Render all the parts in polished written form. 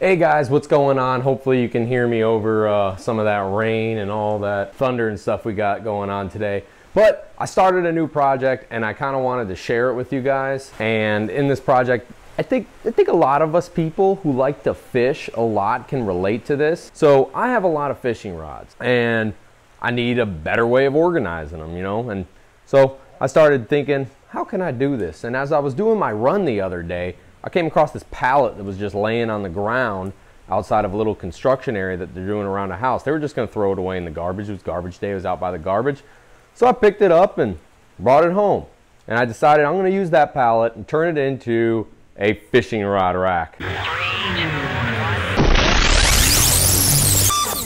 Hey guys, what's going on? Hopefully you can hear me over some of that rain and all that thunder and stuff we got going on today. But I started a new project and I kind of wanted to share it with you guys. And in this project, I think a lot of us people who like to fish a lot can relate to this. So I have a lot of fishing rods and I need a better way of organizing them, you know? And so I started thinking, how can I do this? And as I was doing my run the other day, I came across this pallet that was just laying on the ground outside of a little construction area that they're doing around a house. They were just going to throw it away in the garbage. It was garbage day. It was out by the garbage. So I picked it up and brought it home. And I decided I'm going to use that pallet and turn it into a fishing rod rack.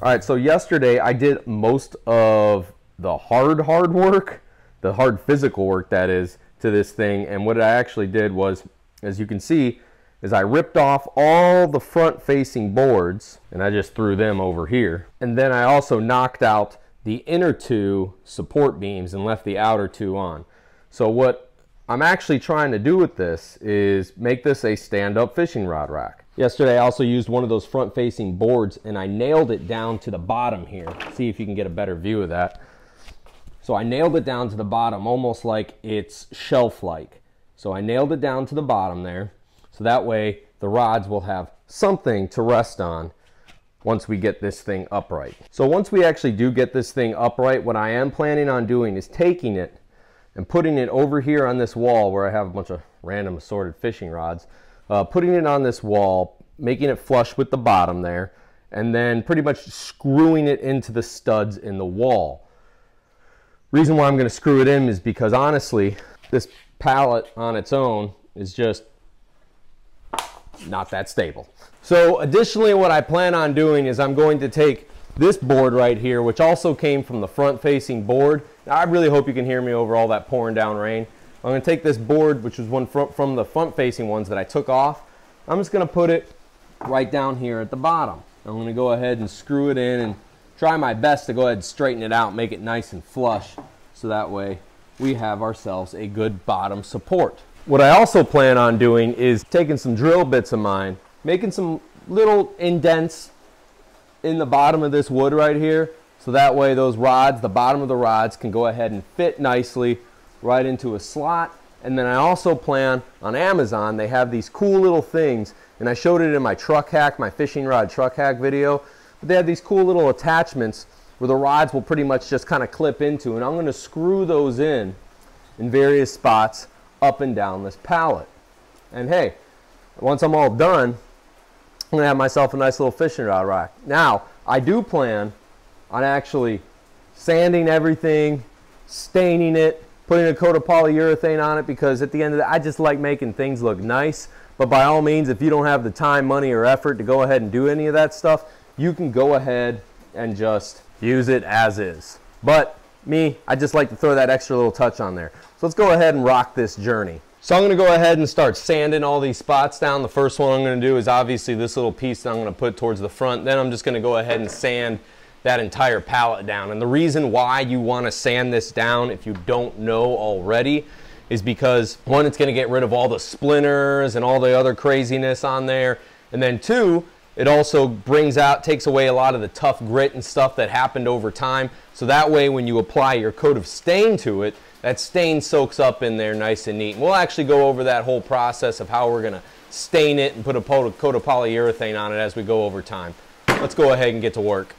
All right, so yesterday I did most of the hard work, the hard physical work that is, to this thing. And what I actually did was, as you can see, is I ripped off all the front facing boards and I just threw them over here. And then I also knocked out the inner two support beams and left the outer two on. So what I'm actually trying to do with this is make this a stand-up fishing rod rack. Yesterday I also used one of those front facing boards and I nailed it down to the bottom here. See if you can get a better view of that. So I nailed it down to the bottom almost like it's shelf-like. So I nailed it down to the bottom there, so that way the rods will have something to rest on once we get this thing upright. So once we actually do get this thing upright, what I am planning on doing is taking it and putting it over here on this wall where I have a bunch of random assorted fishing rods, putting it on this wall, making it flush with the bottom there, and then pretty much screwing it into the studs in the wall. Reason why I'm going to screw it in is because honestly, this pallet on its own is just not that stable. So additionally, what I plan on doing is I'm going to take this board right here, which also came from the front facing board. Now, I really hope you can hear me over all that pouring down rain. I'm going to take this board, which was one from the front facing ones that I took off. I'm just going to put it right down here at the bottom. I'm going to go ahead and screw it in and try my best to go ahead and straighten it out, make it nice and flush, so that way we have ourselves a good bottom support. What I also plan on doing is taking some drill bits of mine, making some little indents in the bottom of this wood right here, so that way those rods, the bottom of the rods, can go ahead and fit nicely right into a slot. And then I also plan on Amazon, they have these cool little things, and I showed it in my truck hack, my fishing rod truck hack video, but they have these cool little attachments where the rods will pretty much just kind of clip into, and I'm going to screw those in various spots up and down this pallet. And hey, once I'm all done, I'm going to have myself a nice little fishing rod rack. Now, I do plan on actually sanding everything, staining it, putting a coat of polyurethane on it, because at the end of the day, I just like making things look nice. But by all means, if you don't have the time, money, or effort to go ahead and do any of that stuff, you can go ahead and just use it as is. But me, I just like to throw that extra little touch on there. So let's go ahead and rock this journey. So I'm going to go ahead and start sanding all these spots down. The first one I'm going to do is obviously this little piece that I'm going to put towards the front. Then I'm just going to go ahead and sand that entire pallet down. And the reason why you want to sand this down, if you don't know already, is because one, it's going to get rid of all the splinters and all the other craziness on there. And then two, it also takes away a lot of the tough grit and stuff that happened over time. So that way when you apply your coat of stain to it, that stain soaks up in there nice and neat. And we'll actually go over that whole process of how we're going to stain it and put a coat of polyurethane on it as we go over time. Let's go ahead and get to work.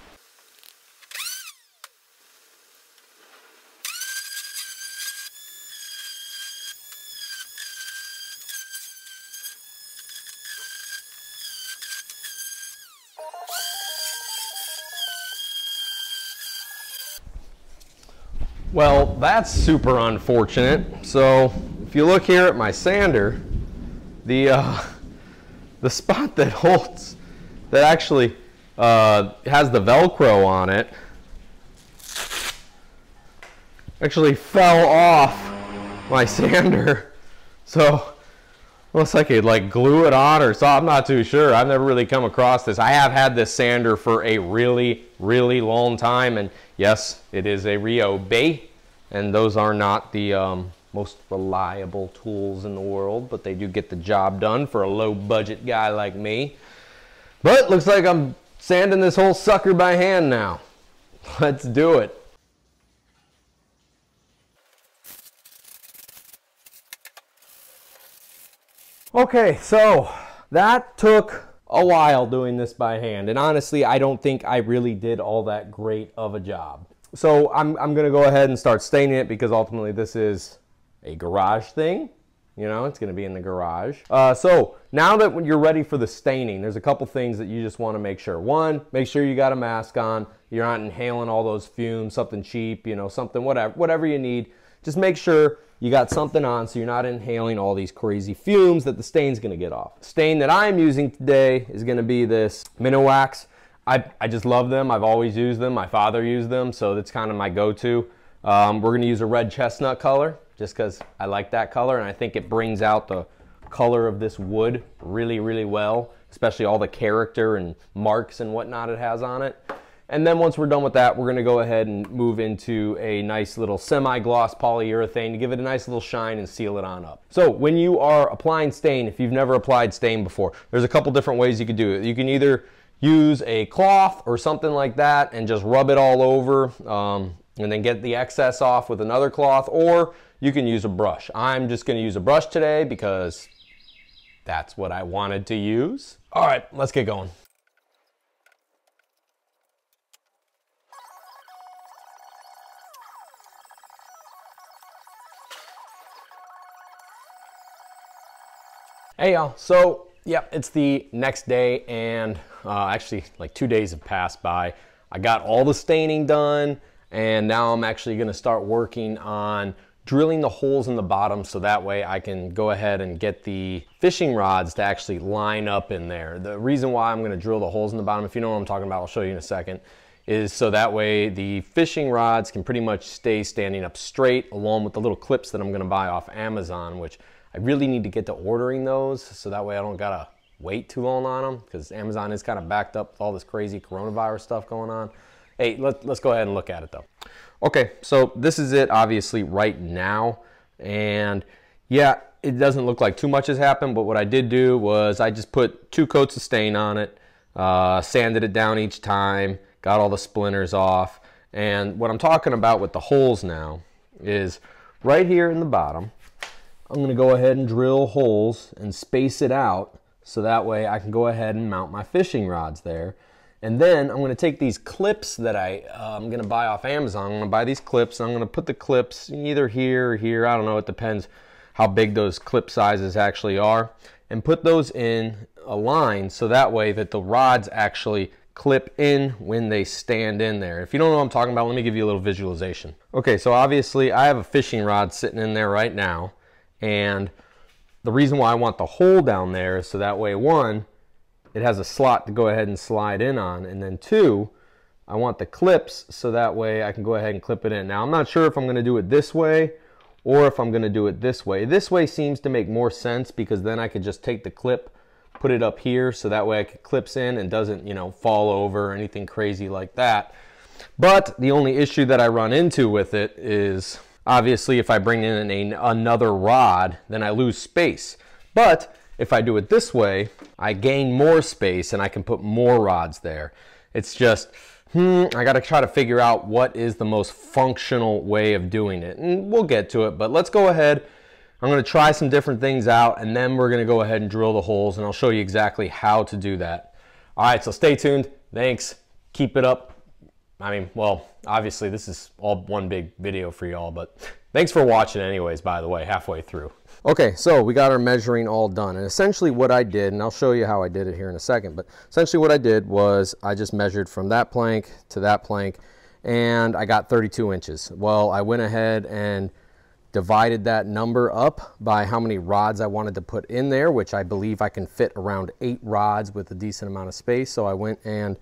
Well, that's super unfortunate. So if you look here at my sander, the spot that holds, that actually has the Velcro on it, actually fell off my sander. So looks like it like glue it on or so. I'm not too sure. I've never really come across this. I have had this sander for a really long time, and yes, it is a Ryobi, and those are not the most reliable tools in the world, but they do get the job done for a low budget guy like me. But looks like I'm sanding this whole sucker by hand now. Let's do it. Okay, so that took a while doing this by hand, and honestly I don't think I really did all that great of a job. So I'm gonna go ahead and start staining it, because ultimately this is a garage thing. You know, it's gonna be in the garage. So now that when you're ready for the staining, there's a couple things that you just wanna make sure. One, make sure you got a mask on. You're not inhaling all those fumes, something cheap, you know, something, whatever you need. Just make sure you got something on so you're not inhaling all these crazy fumes that the stain's gonna get off. The stain that I'm using today is gonna be this Minnow Wax. I just love them. I've always used them. My father used them, so that's kind of my go-to. We're gonna use a red chestnut color, just because I like that color, and I think it brings out the color of this wood really, really well, especially all the character and marks and whatnot it has on it. And then once we're done with that, we're gonna go ahead and move into a nice little semi-gloss polyurethane to give it a nice little shine and seal it on up. So when you are applying stain, if you've never applied stain before, there's a couple different ways you could do it. You can either use a cloth or something like that and just rub it all over, and then get the excess off with another cloth, or you can use a brush. I'm just gonna use a brush today because that's what I wanted to use. All right, let's get going. Hey y'all, so yeah, it's the next day, and actually like 2 days have passed by. I got all the staining done, and now I'm actually gonna start working on drilling the holes in the bottom so that way I can go ahead and get the fishing rods to actually line up in there. The reason why I'm gonna drill the holes in the bottom, if you know what I'm talking about, I'll show you in a second, is so that way the fishing rods can pretty much stay standing up straight, along with the little clips that I'm gonna buy off Amazon, which I really need to get to ordering those so that way I don't gotta wait too long on them, because Amazon is kind of backed up with all this crazy coronavirus stuff going on. Hey, let's go ahead and look at it though. Okay, so this is it obviously right now, and yeah, it doesn't look like too much has happened, but what I did do was I just put 2 coats of stain on it, sanded it down each time, got all the splinters off, and what I'm talking about with the holes now is right here in the bottom. I'm going to go ahead and drill holes and space it out so that way I can go ahead and mount my fishing rods there. And then I'm going to take these clips that I'm going to buy off Amazon. I'm going to buy these clips, and I'm going to put the clips either here or here. I don't know. It depends how big those clip sizes actually are. And put those in a line so that way that the rods actually clip in when they stand in there. If you don't know what I'm talking about, let me give you a little visualization. Okay, so obviously I have a fishing rod sitting in there right now. And the reason why I want the hole down there is so that way, one, it has a slot to go ahead and slide in on, and then 2, I want the clips so that way I can go ahead and clip it in. Now I'm not sure if I'm going to do it this way or if I'm going to do it this way. This way seems to make more sense, because then I could just take the clip, put it up here so that way it clips in and doesn't, you know, fall over or anything crazy like that. But the only issue that I run into with it is obviously if I bring in another rod, then I lose space. But if I do it this way, I gain more space and I can put more rods there. It's just, I gotta try to figure out what is the most functional way of doing it. And we'll get to it, but let's go ahead. I'm gonna try some different things out, and then we're gonna go ahead and drill the holes, and I'll show you exactly how to do that. All right, so stay tuned. Thanks. Keep it up. I mean, well, obviously this is all one big video for y'all, but thanks for watching anyways, by the way, halfway through. Okay, so we got our measuring all done, and essentially what I did, and I'll show you how I did it here in a second, but essentially what I did was I just measured from that plank to that plank, and I got 32 inches. Well, I went ahead and divided that number up by how many rods I wanted to put in there, which I believe I can fit around 8 rods with a decent amount of space. So I went and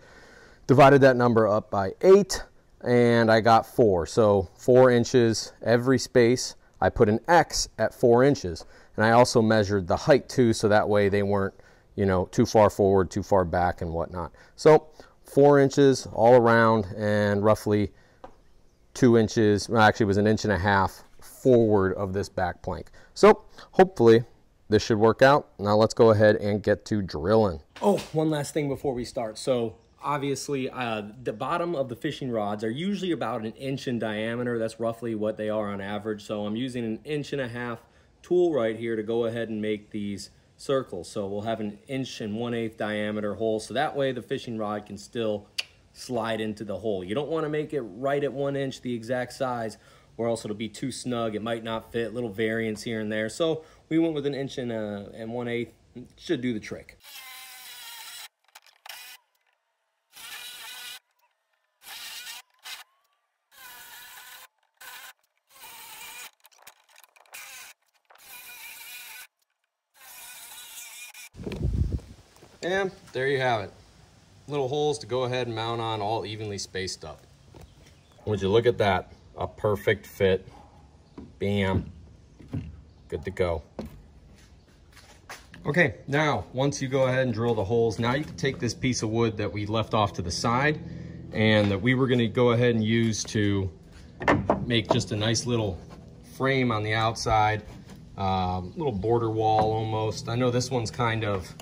divided that number up by 8, and I got 4. So 4 inches every space. I put an X at 4 inches, and I also measured the height too, so that way they weren't, you know, too far forward, too far back and whatnot. So 4 inches all around, and roughly 2 inches, well, actually it was 1.5 inches forward of this back plank. So hopefully this should work out. Now let's go ahead and get to drilling. Oh, one last thing before we start. So obviously the bottom of the fishing rods are usually about 1 inch in diameter. That's roughly what they are on average. So I'm using 1.5 inch tool right here to go ahead and make these circles. So we'll have 1 1/8 inch diameter hole. So that way the fishing rod can still slide into the hole. You don't want to make it right at 1 inch, the exact size, or else it'll be too snug. It might not fit, little variance here and there. So we went with 1 1/8 inch. Should do the trick. And there you have it. Little holes to go ahead and mount on, all evenly spaced up. Would you look at that? A perfect fit. Bam. Good to go. Okay, now once you go ahead and drill the holes, now you can take this piece of wood that we left off to the side and that we were going to go ahead and use to make just a nice little frame on the outside, little border wall almost. I know this one's kind of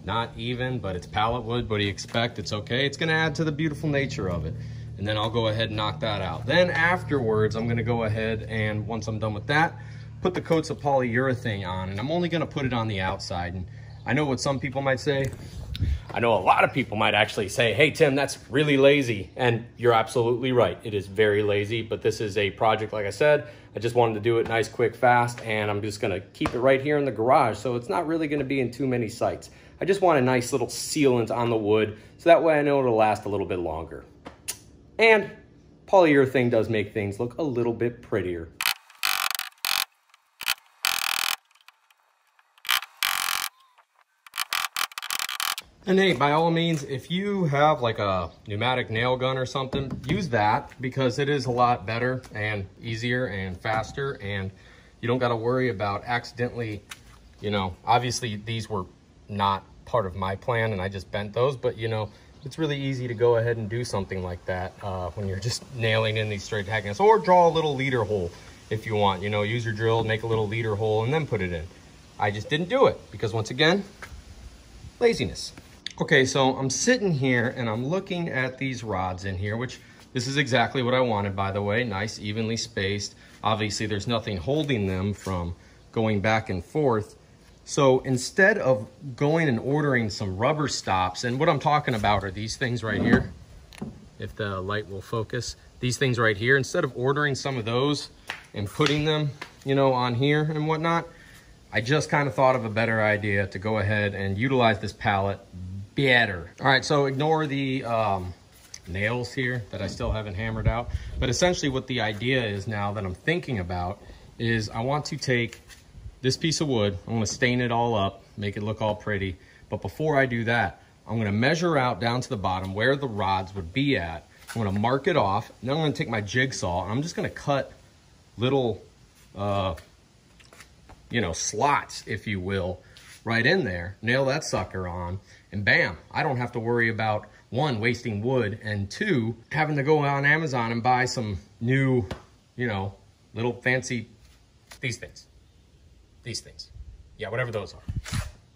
not even, but it's pallet wood. What do you expect? It's okay. It's going to add to the beautiful nature of it. And then I'll go ahead and knock that out. Then afterwards, I'm going to go ahead and once I'm done with that, put the coats of polyurethane on, and I'm only going to put it on the outside. And I know what some people might say. I know a lot of people might actually say, hey Tim, that's really lazy. And you're absolutely right. It is very lazy, but this is a project, like I said, I just wanted to do it nice, quick, fast, and I'm just going to keep it right here in the garage. So it's not really going to be in too many sites. I just want a nice little sealant on the wood, so that way I know it'll last a little bit longer. And polyurethane does make things look a little bit prettier. And hey, by all means, if you have like a pneumatic nail gun or something, use that because it is a lot better and easier and faster, and you don't got to worry about accidentally, you know, obviously these were not part of my plan and I just bent those, but you know, it's really easy to go ahead and do something like that when you're just nailing in these straight tackings, or draw a little leader hole if you want, you know, use your drill, make a little leader hole and then put it in. I just didn't do it because once again, laziness. Okay, so I'm sitting here and I'm looking at these rods in here, which this is exactly what I wanted, by the way, nice, evenly spaced. Obviously there's nothing holding them from going back and forth. So instead of going and ordering some rubber stops, and what I'm talking about are these things right here, if the light will focus, these things right here, instead of ordering some of those and putting them, you know, on here and whatnot, I just kind of thought of a better idea to go ahead and utilize this pallet better. All right, so ignore the nails here that I still haven't hammered out, but essentially what the idea is now that I'm thinking about is I want to take this piece of wood, I'm gonna stain it all up, make it look all pretty. But before I do that, I'm gonna measure out down to the bottom where the rods would be at. I'm gonna mark it off, and then I'm gonna take my jigsaw, and I'm just gonna cut little, you know, slots, if you will, right in there, nail that sucker on, and bam, I don't have to worry about, one, wasting wood, and two, having to go on Amazon and buy some new, you know, little fancy, these things. Yeah, whatever those are.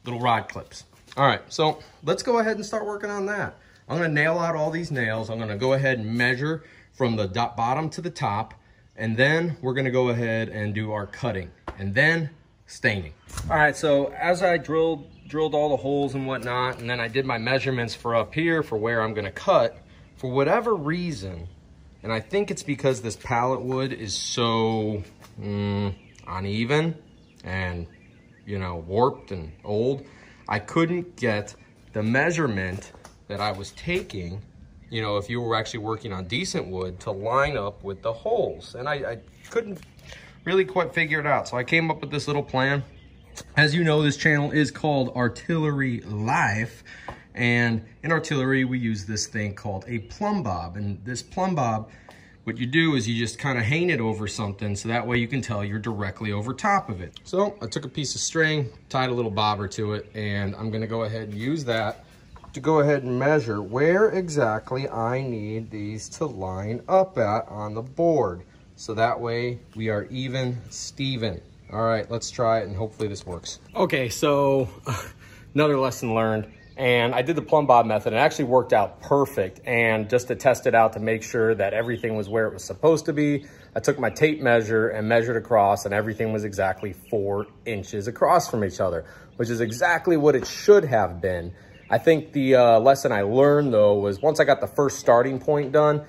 Little rod clips. All right, so let's go ahead and start working on that. I'm gonna nail out all these nails. I'm gonna go ahead and measure from the bottom to the top, and then we're gonna go ahead and do our cutting, and then staining. All right, so as I drilled all the holes and whatnot, and then I did my measurements for up here for where I'm gonna cut, for whatever reason, and I think it's because this pallet wood is so uneven and, you know, warped and old, I couldn't get the measurement that I was taking, you know, if you were actually working on decent wood, to line up with the holes. And I couldn't really quite figure it out. So I came up with this little plan. As you know, this channel is called Artillery Life. And in artillery, we use this thing called a plumb bob. And this plumb bob, what you do is you just kind of hang it over something so that way you can tell you're directly over top of it. So I took a piece of string, tied a little bobber to it, and I'm gonna go ahead and use that to go ahead and measure where exactly I need these to line up at on the board. So that way we are even Steven. All right, let's try it and hopefully this works. Okay, so another lesson learned. And I did the plumb bob method and it actually worked out perfect. And just to test it out to make sure that everything was where it was supposed to be, I took my tape measure and measured across and everything was exactly 4 inches across from each other, which is exactly what it should have been. I think the lesson I learned though was once I got the first starting point done,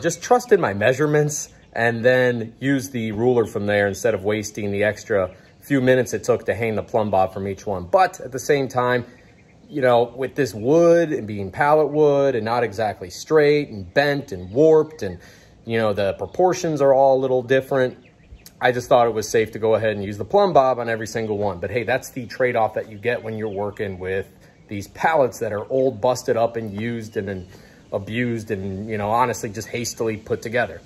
just trusted my measurements and then used the ruler from there instead of wasting the extra few minutes it took to hang the plumb bob from each one. But at the same time, you know, with this wood and being pallet wood and not exactly straight and bent and warped and, you know, the proportions are all a little different, I just thought it was safe to go ahead and use the plumb bob on every single one. But hey, that's the trade-off that you get when you're working with these pallets that are old, busted up and used and then abused and, you know, honestly just hastily put together.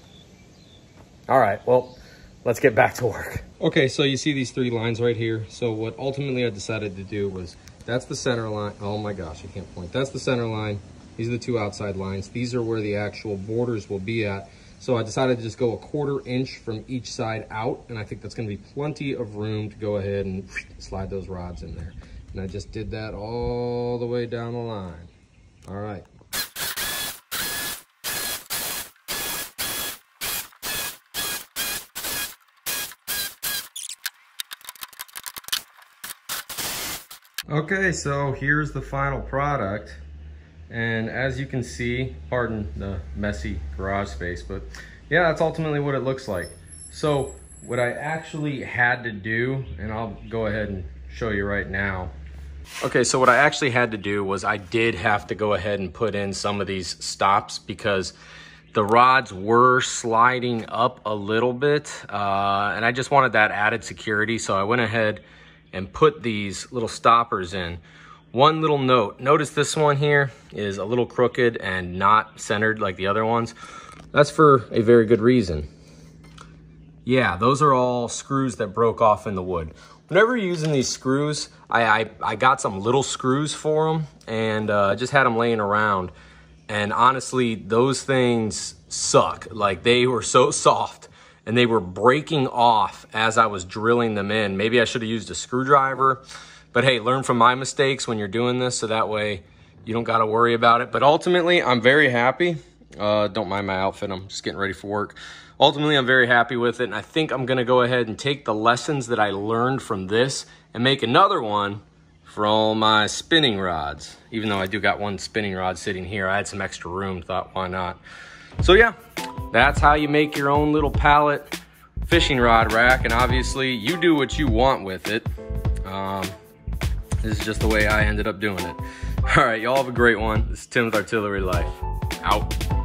All right, well, let's get back to work. Okay, so you see these 3 lines right here. So what ultimately I decided to do was, that's the center line. Oh my gosh, I can't point. That's the center line. These are the 2 outside lines. These are where the actual borders will be at. So I decided to just go 1/4 inch from each side out. And I think that's gonna be plenty of room to go ahead and slide those rods in there. And I just did that all the way down the line. All right. Okay, so here's the final product. And as you can see, pardon the messy garage space, but yeah, that's ultimately what it looks like. So what I actually had to do, and I'll go ahead and show you right now. Okay, so what I actually had to do was I did have to go ahead and put in some of these stops because the rods were sliding up a little bit, and I just wanted that added security. So I went ahead and put these little stoppers in. One little note, notice this one here is a little crooked and not centered like the other ones. That's for a very good reason. Yeah, those are all screws that broke off in the wood. Whenever you're using these screws, I got some little screws for them and just had them laying around. And honestly, those things suck. Like, they were so soft and they were breaking off as I was drilling them in. Maybe I should have used a screwdriver, but hey, learn from my mistakes when you're doing this so that way you don't gotta worry about it. But ultimately, I'm very happy. Don't mind my outfit, I'm just getting ready for work. Ultimately, I'm very happy with it, and I think I'm gonna go ahead and take the lessons that I learned from this and make another one for all my spinning rods. Even though I do got one spinning rod sitting here, I had some extra room, thought why not. So yeah, that's how you make your own little pallet fishing rod rack, and obviously you do what you want with it. This is just the way I ended up doing it. All right, y'all have a great one. This is Tim with Artillery Life. Out.